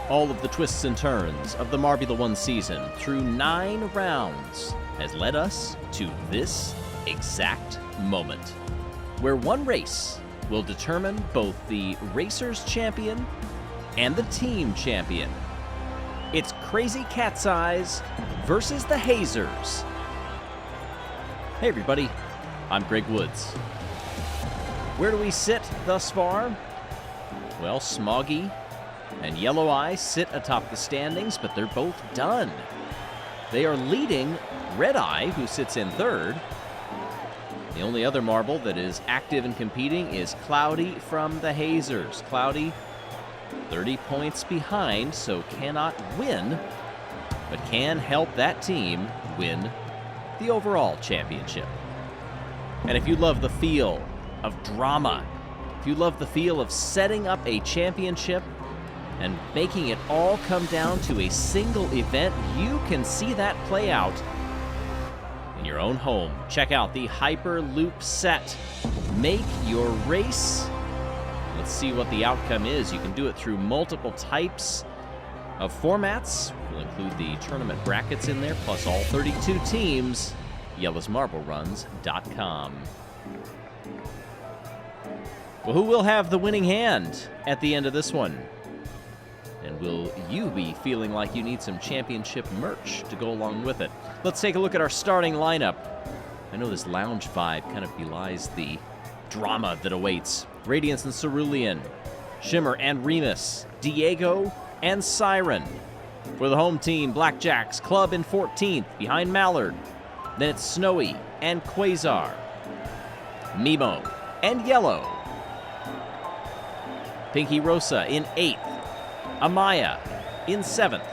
All of the twists and turns of the Marbula One season through 9 rounds has led us to this exact moment, where one race will determine both the Racers champion and the team champion. It's Crazy Cat's Eyes versus the Hazers. Hey everybody, I'm Greg Woods. Where do we sit thus far? Well, Smoggy and Yellow Eye sit atop the standings, but they're both done. They are leading Red Eye, who sits in third. The only other marble that is active and competing is Cloudy from the Hazers. Cloudy, 30 points behind, so cannot win, but can help that team win the overall championship. And if you love the feel of drama, if you love the feel of setting up a championship and making it all come down to a single event, you can see that play out in your own home. Check out the Hyperloop set. Make your race. Let's see what the outcome is. You can do it through multiple types of formats. We'll include the tournament brackets in there, plus all 32 teams. YellowsMarbleRuns.com. Well, who will have the winning hand at the end of this one? And will you be feeling like you need some championship merch to go along with it? Let's take a look at our starting lineup. I know this lounge vibe kind of belies the drama that awaits. Radiance and Cerulean, Shimmer and Remus, Diego and Siren. For the home team, Blackjacks, Club in 14th, behind Mallard. Then it's Snowy and Quasar, Mimo and Yellow. Pinky Rosa in 8th. Amaya in 7th,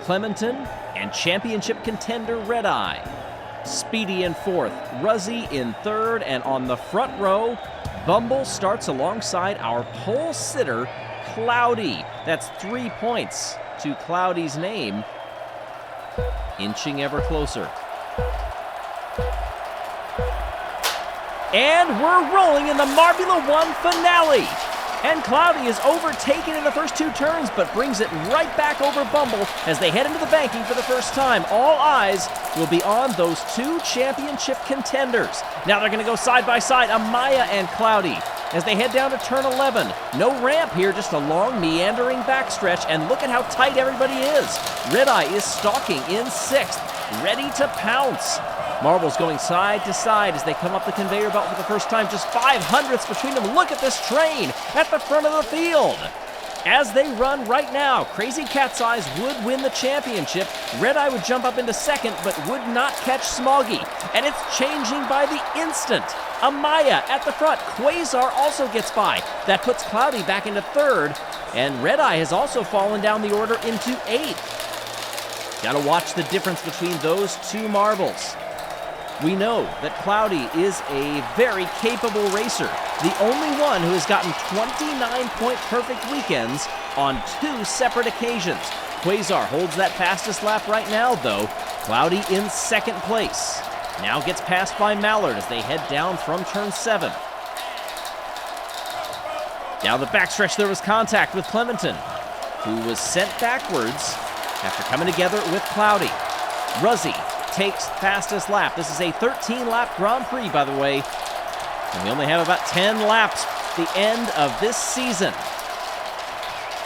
Clementon and championship contender Red Eye, Speedy in 4th, Ruzzy in 3rd, and on the front row, Bumble starts alongside our pole sitter, Cloudy. That's 3 points to Cloudy's name, inching ever closer. And we're rolling in the Marbula One finale. And Cloudy is overtaken in the first 2 turns, but brings it right back over Bumble as they head into the banking for the first time. All eyes will be on those 2 championship contenders. Now they're going to go side by side, Amaya and Cloudy, as they head down to turn 11. No ramp here, just a long, meandering backstretch, and look at how tight everybody is. Red Eye is stalking in 6th, ready to pounce. Marbles going side to side as they come up the conveyor belt for the first time. Just 500ths between them. Look at this train at the front of the field. As they run right now, Crazy Cat's Eyes would win the championship. Red Eye would jump up into 2nd, but would not catch Smoggy. And it's changing by the instant. Amaya at the front. Quasar also gets by. That puts Cloudy back into 3rd. And Red Eye has also fallen down the order into 8th. Gotta watch the difference between those 2 marbles. We know that Cloudy is a very capable racer, the only one who has gotten 29-point perfect weekends on 2 separate occasions. Quasar holds that fastest lap right now, though. Cloudy in 2nd place. Now gets passed by Mallard as they head down from turn 7. Down the backstretch there was contact with Clementon, who was sent backwards after coming together with Cloudy. Ruzzy takes fastest lap. This is a 13-lap Grand Prix, by the way. And we only have about 10 laps at the end of this season.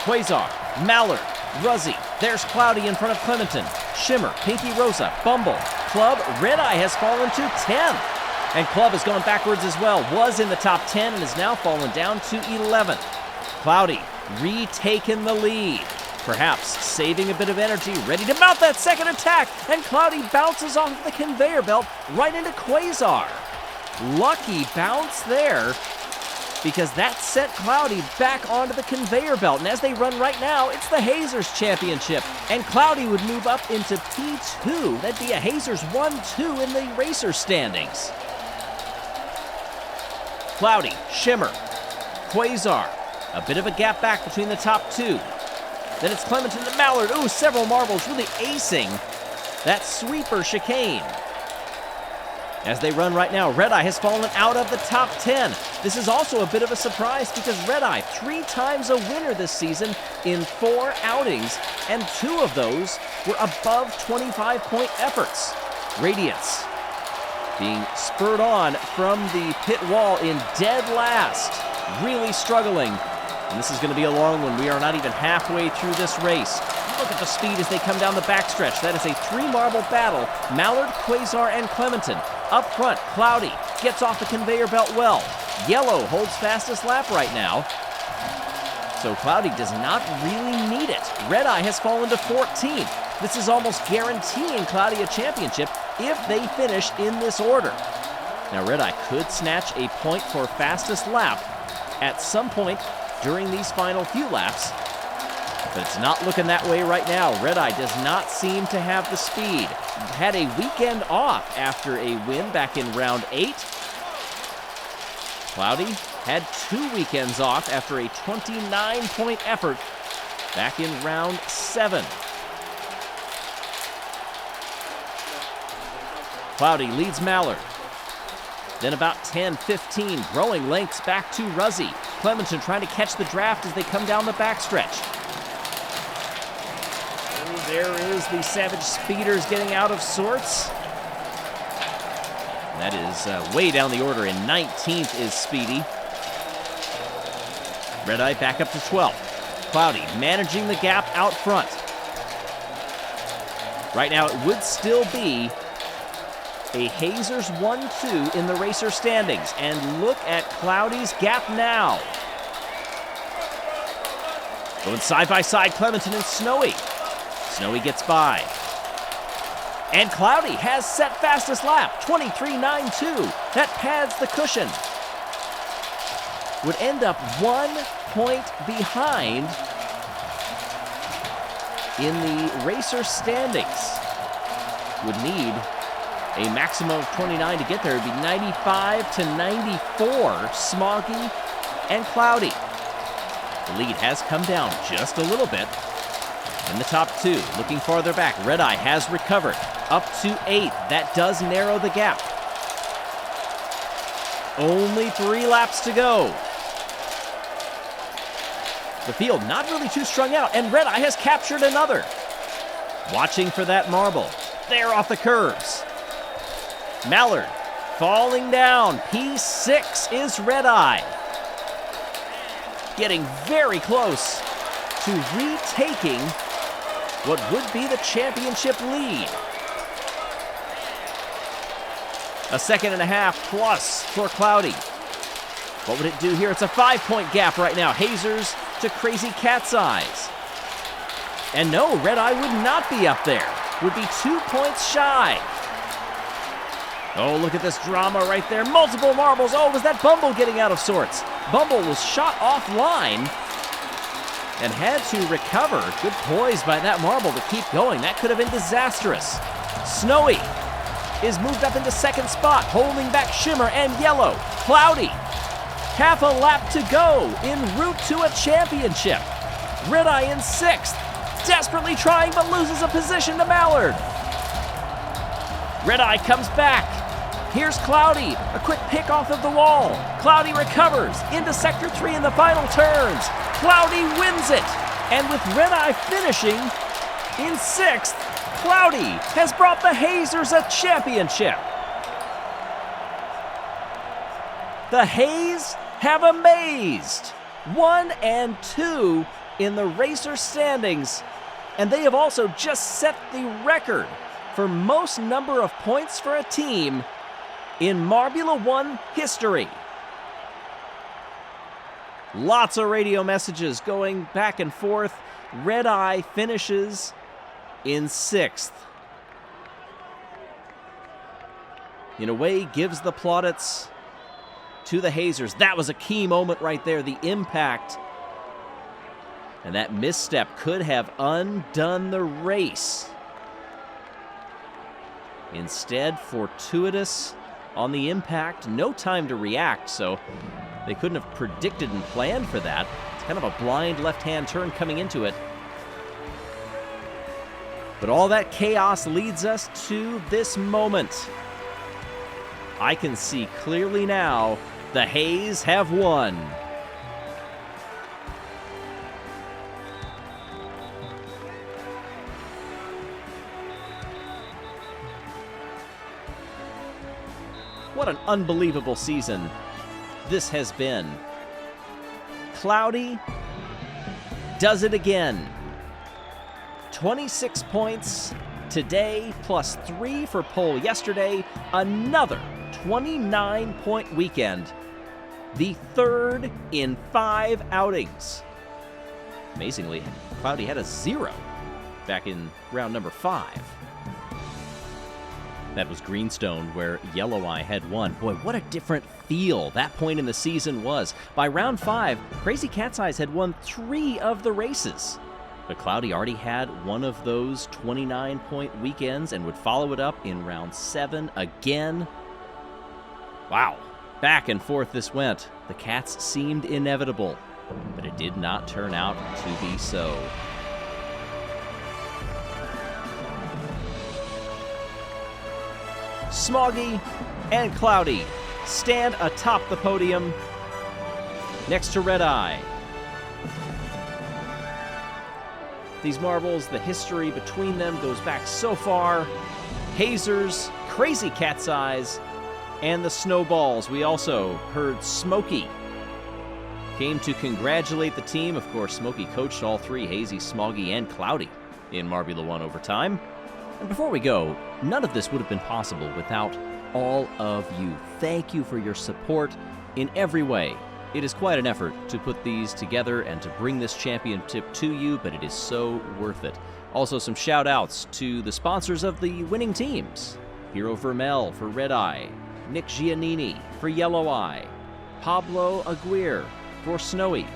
Quasar, Mallard, Ruzzy. There's Cloudy in front of Clementon. Shimmer, Pinky Rosa, Bumble, Club. Red Eye has fallen to 10th. And Club has gone backwards as well. Was in the top 10 and has now fallen down to 11th. Cloudy retaken the lead. Perhaps saving a bit of energy, ready to mount that second attack, and Cloudy bounces off the conveyor belt right into Quasar. Lucky bounce there, because that set Cloudy back onto the conveyor belt. And as they run right now, it's the Hazers Championship, and Cloudy would move up into P2. That'd be a Hazers 1-2 in the racer standings. Cloudy, Shimmer, Quasar, a bit of a gap back between the top 2. Then it's Clementon to Mallard. Ooh, several marbles really acing that sweeper chicane. As they run right now, Red Eye has fallen out of the top 10. This is also a bit of a surprise because Red Eye, 3 times a winner this season in 4 outings, and 2 of those were above 25-point efforts. Radiance being spurred on from the pit wall in dead last, really struggling. And this is going to be a long one. We are not even halfway through this race. Look at the speed as they come down the backstretch. That is a 3-marble battle. Mallard, Quasar, and Clementon. Up front, Cloudy gets off the conveyor belt well. Yellow holds fastest lap right now. So Cloudy does not really need it. Red Eye has fallen to 14th. This is almost guaranteeing Cloudy a championship if they finish in this order. Now Red Eye could snatch a point for fastest lap at some point during these final few laps, but it's not looking that way right now. Red Eye does not seem to have the speed. Had a weekend off after a win back in round 8. Cloudy had 2 weekends off after a 29-point effort back in round 7. Cloudy leads Mallard. Then about 10, 15, growing lengths back to Ruzzy. Clementon trying to catch the draft as they come down the backstretch. Oh, there is the Savage Speeders getting out of sorts. That is way down the order. In 19th is Speedy. Red Eye back up to 12th. Cloudy managing the gap out front. Right now it would still be a Hazers 1-2 in the racer standings. And look at Cloudy's gap now. Going side by side, Clementon and Snowy. Snowy gets by. And Cloudy has set fastest lap, 23.92. That pads the cushion. Would end up 1 point behind in the racer standings. Would need a maximum of 29 to get there. It would be 95 to 94, Smoggy and Cloudy. The lead has come down just a little bit. In the top 2, looking farther back, Red Eye has recovered up to 8th. That does narrow the gap. Only 3 laps to go. The field not really too strung out, and Red Eye has captured another. Watching for that marble. There off the curves. Mallard falling down. P6 is Red Eye. Getting very close to retaking what would be the championship lead. A second and a half plus for Cloudy. What would it do here? It's a 5-point gap right now. Hazers to Crazy Cat's Eyes. And no, Red Eye would not be up there. Would be 2 points shy. Oh, look at this drama right there. Multiple marbles. Oh, was that Bumble getting out of sorts? Bumble was shot offline and had to recover. Good poise by that marble to keep going. That could have been disastrous. Snowy is moved up into 2nd spot, holding back Shimmer and Yellow. Cloudy, half a lap to go en route to a championship. Red Eye in 6th, desperately trying but loses a position to Mallard. Red Eye comes back. Here's Cloudy, a quick pick off of the wall. Cloudy recovers into Sector 3 in the final turns. Cloudy wins it. And with Red Eye finishing in 6th, Cloudy has brought the Hazers a championship. The Haze have amazed. 1 and 2 in the racer standings. And they have also just set the record for most number of points for a team in Marbula One history. Lots of radio messages going back and forth. Red Eye finishes in 6th. In a way, gives the plaudits to the Hazers. That was a key moment right there, the impact. And that misstep could have undone the race. Instead, fortuitous on the impact, no time to react, so they couldn't have predicted and planned for that. It's kind of a blind left-hand turn coming into it. But all that chaos leads us to this moment. I can see clearly now, the Hays have won. What an unbelievable season this has been. Cloudy does it again. 26 points today, plus 3 for pole yesterday. Another 29-point weekend. The third in 5 outings. Amazingly, Cloudy had a 0 back in round number 5. That was Greenstone, where Yellow Eye had won. Boy, what a different feel that point in the season was. By round 5, Crazy Cat's Eyes had won 3 of the races. But Cloudy already had one of those 29-point weekends and would follow it up in round 7 again. Wow. Back and forth this went. The Cats seemed inevitable, but it did not turn out to be so. Smoggy and Cloudy stand atop the podium next to Red Eye. These marbles, the history between them goes back so far. Hazers, Crazy Cat's Eyes, and the Snowballs. We also heard Smokey came to congratulate the team. Of course, Smokey coached all 3, Hazy, Smoggy, and Cloudy in Marbula One Overtime. And before we go, none of this would have been possible without all of you. Thank you for your support in every way. It is quite an effort to put these together and to bring this championship to you, but it is so worth it. Also, some shout-outs to the sponsors of the winning teams. Hero Vermel for Red Eye, Nick Giannini for Yellow Eye, Pablo Aguirre for Snowy,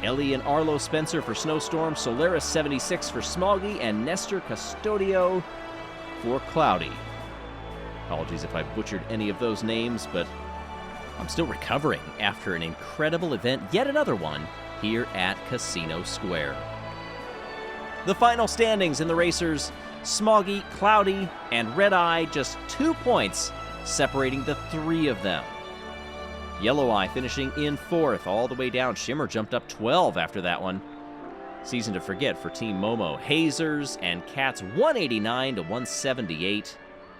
Ellie and Arlo Spencer for Snowstorm, Solaris76 for Smoggy, and Nestor Custodio for Cloudy. Apologies if I butchered any of those names, but I'm still recovering after an incredible event, yet another one, here at Casino Square. The final standings in the racers, Smoggy, Cloudy, and Red Eye, just 2 points separating the 3 of them. Yellow Eye finishing in 4th, all the way down. Shimmer jumped up 12 after that one. Season to forget for Team Momo. Hazers and Cats 189 to 178.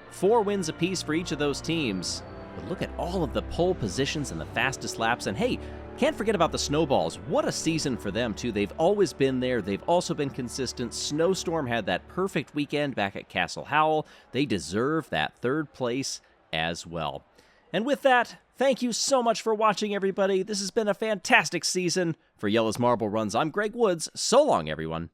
4 wins apiece for each of those teams. But look at all of the pole positions and the fastest laps. And hey, can't forget about the Snowballs. What a season for them, too. They've always been there. They've also been consistent. Snowstorm had that perfect weekend back at Castle Howell. They deserve that 3rd place as well. And with that, thank you so much for watching, everybody. This has been a fantastic season. For Yellow's Marble Runs, I'm Greg Woods. So long, everyone.